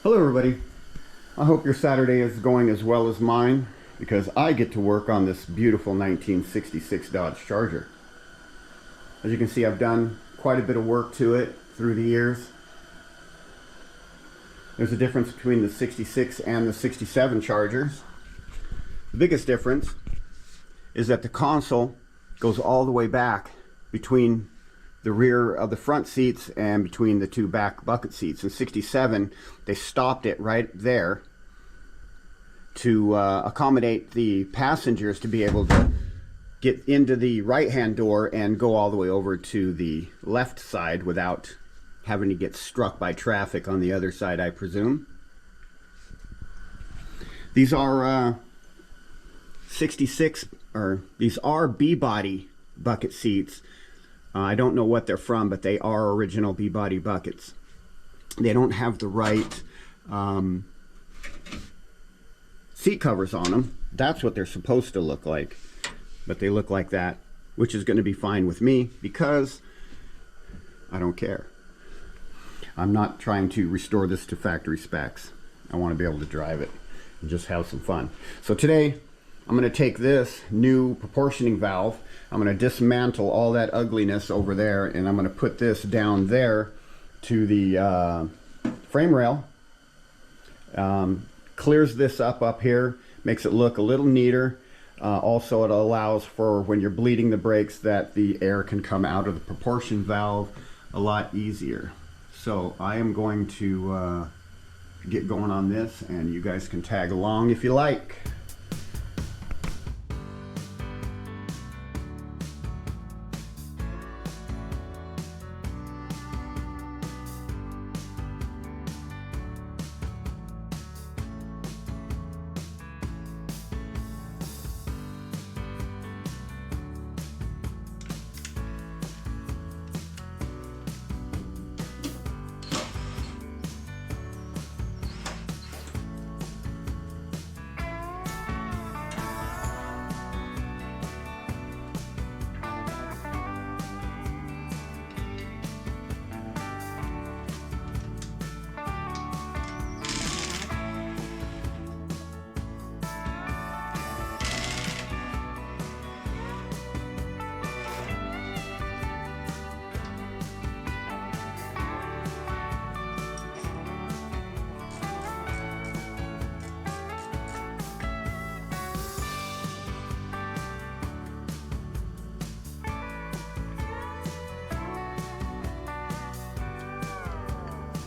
Hello everybody. I hope your Saturday is going as well as mine because I get to work on this beautiful 1966 Dodge Charger. As you can see, I've done quite a bit of work to it through the years. There's a difference between the 66 and the 67 Chargers. The biggest difference is that the console goes all the way back between the rear of the front seats and between the two back bucket seats. In 67, they stopped it right there to accommodate the passengers to be able to get into the right-hand door and go all the way over to the left side without having to get struck by traffic on the other side, I presume. These are 66, or these are B-body bucket seats. I don't know what they're from, but they are original B-body buckets. They don't have the right seat covers on them. That's what they're supposed to look like, but they look like that, which is going to be fine with me because I don't care. I'm not trying to restore this to factory specs. I want to be able to drive it and just have some fun. So today I'm going to take this new proportioning valve, I'm going to dismantle all that ugliness over there, and I'm going to put this down there to the frame rail. Clears this up here, makes it look a little neater. Also, it allows for when you're bleeding the brakes that the air can come out of the proportion valve a lot easier. So I am going to get going on this, and you guys can tag along if you like.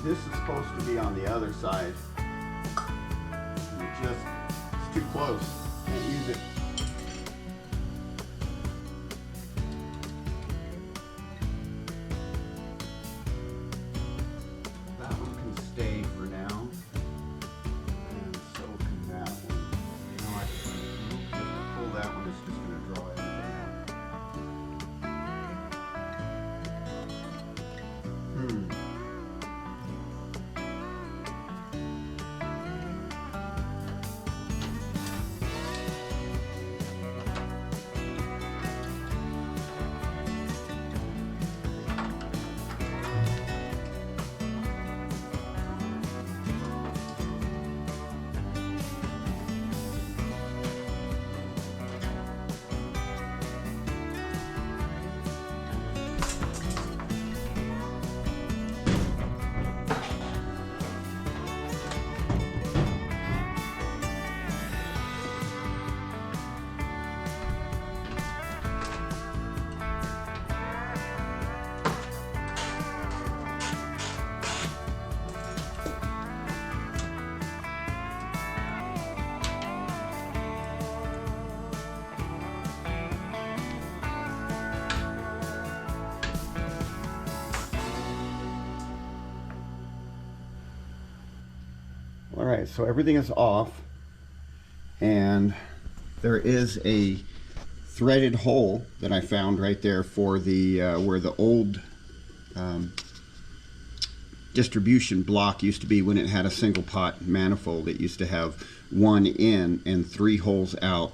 This is supposed to be on the other side. It's too close. Can't use it. That one can stay for now. And so can that one. You know, if I pull that one, it's just going to draw everything out. Alright, so everything is off, and there is a threaded hole that I found right there for the where the old distribution block used to be when it had a single pot manifold. It used to have one in and 3 holes out,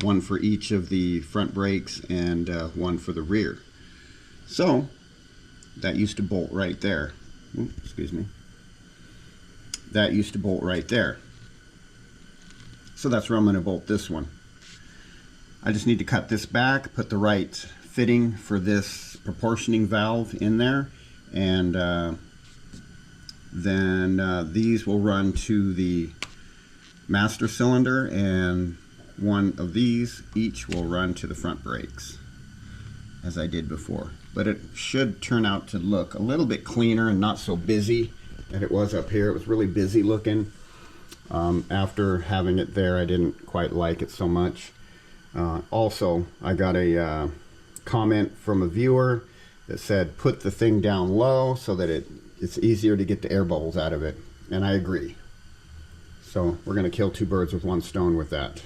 one for each of the front brakes and one for the rear. So that used to bolt right there. Oops, excuse me. that used to bolt right there. So that's where I'm going to bolt this one. I just need to cut this back, put the right fitting for this proportioning valve in there, and then these will run to the master cylinder, and one of these each will run to the front brakes, as I did before. But it should turn out to look a little bit cleaner and not so busy that it was up here. It was really busy looking. After having it there, I didn't quite like it so much. Also, I got a comment from a viewer that said put the thing down low so that it's easier to get the air bubbles out of it, and I agree. So we're going to kill two birds with one stone with that.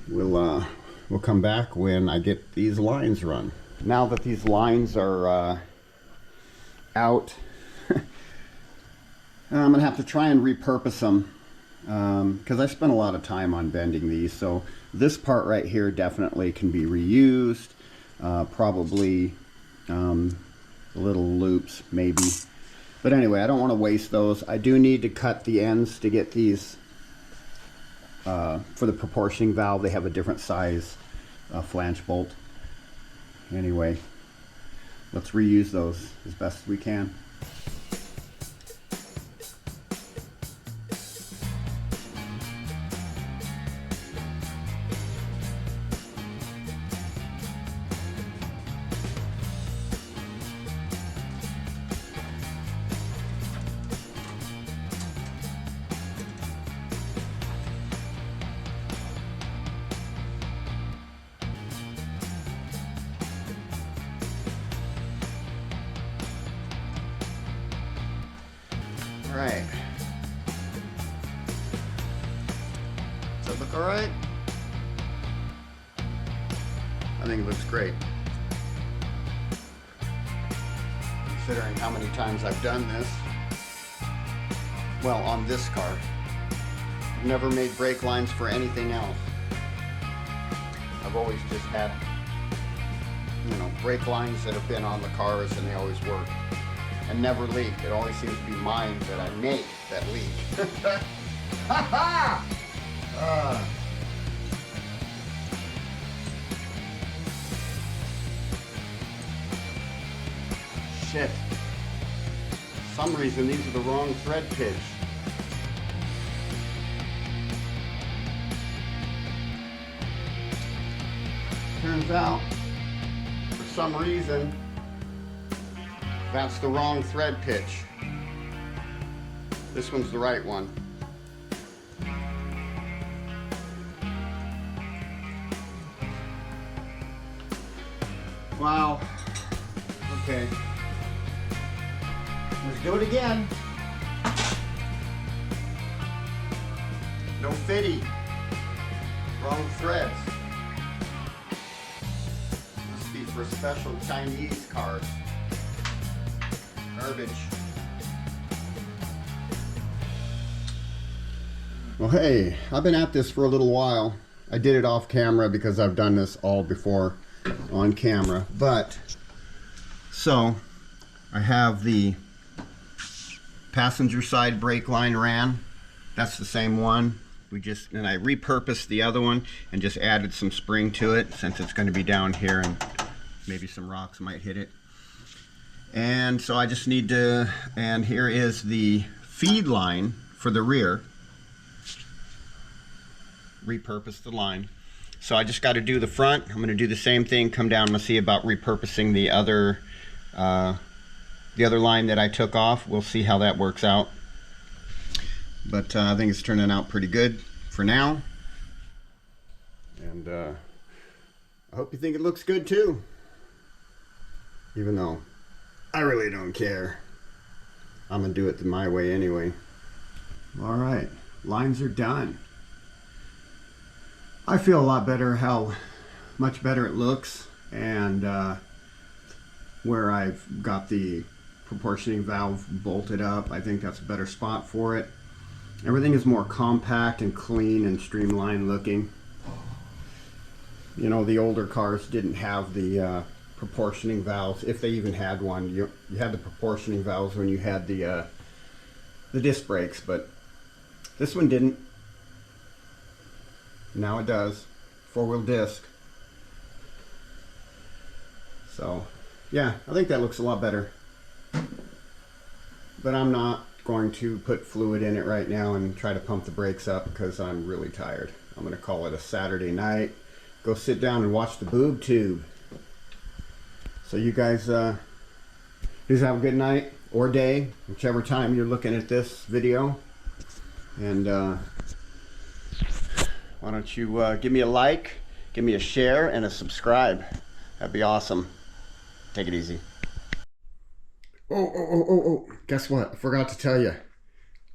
We'll come back when I get these lines run. Now that these lines are out, I'm going to have to try and repurpose them, because I spent a lot of time on bending these. So this part right here definitely can be reused. Probably the little loops maybe. But anyway, I don't want to waste those. I do need to cut the ends to get these for the proportioning valve. They have a different size flange bolt. Anyway, let's reuse those as best as we can. All right. Does that look all right? I think it looks great. Considering how many times I've done this. Well, on this car. I've never made brake lines for anything else. I've always just had, you know, brake lines that have been on the cars, and they always work. And never leak. It always seems to be mine that I make that leak. Ha ha! Shit. For some reason these are the wrong thread pitch. Turns out, for some reason, that's the wrong thread pitch. This one's the right one. Wow. Okay. Let's do it again. No fitty. Wrong threads. Must be for special Chinese cars. Garbage. Well, hey, I've been at this for a little while. I did it off camera because I've done this all before on camera. But, so, I have the passenger side brake line ran. That's the same one. And I repurposed the other one and just added some spring to it since it's going to be down here and maybe some rocks might hit it. And so I just need to, and here is the feed line for the rear. Repurpose the line. So I just got to do the front. I'm going to do the same thing, come down and see about repurposing the other line that I took off. We'll see how that works out. But I think it's turning out pretty good for now. And I hope you think it looks good too. Even though I really don't care. I'm going to do it my way anyway. Alright, lines are done. I feel a lot better how much better it looks, and where I've got the proportioning valve bolted up, I think that's a better spot for it. Everything is more compact and clean and streamlined looking. You know, the older cars didn't have the proportioning valves, if they even had one. You had the proportioning valves when you had the the disc brakes, but this one didn't. Now it does. 4-wheel disc. So yeah, I think that looks a lot better. But I'm not going to put fluid in it right now and try to pump the brakes up because I'm really tired. I'm going to call it a Saturday night. Go sit down and watch the boob tube. So you guys please have a good night or day, whichever time you're looking at this video. And why don't you give me a like, give me a share, and a subscribe. That'd be awesome. Take it easy. Oh, guess what? I forgot to tell you.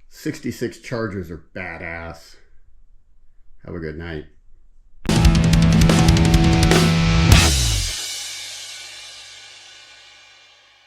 66 Chargers are badass. Have a good night.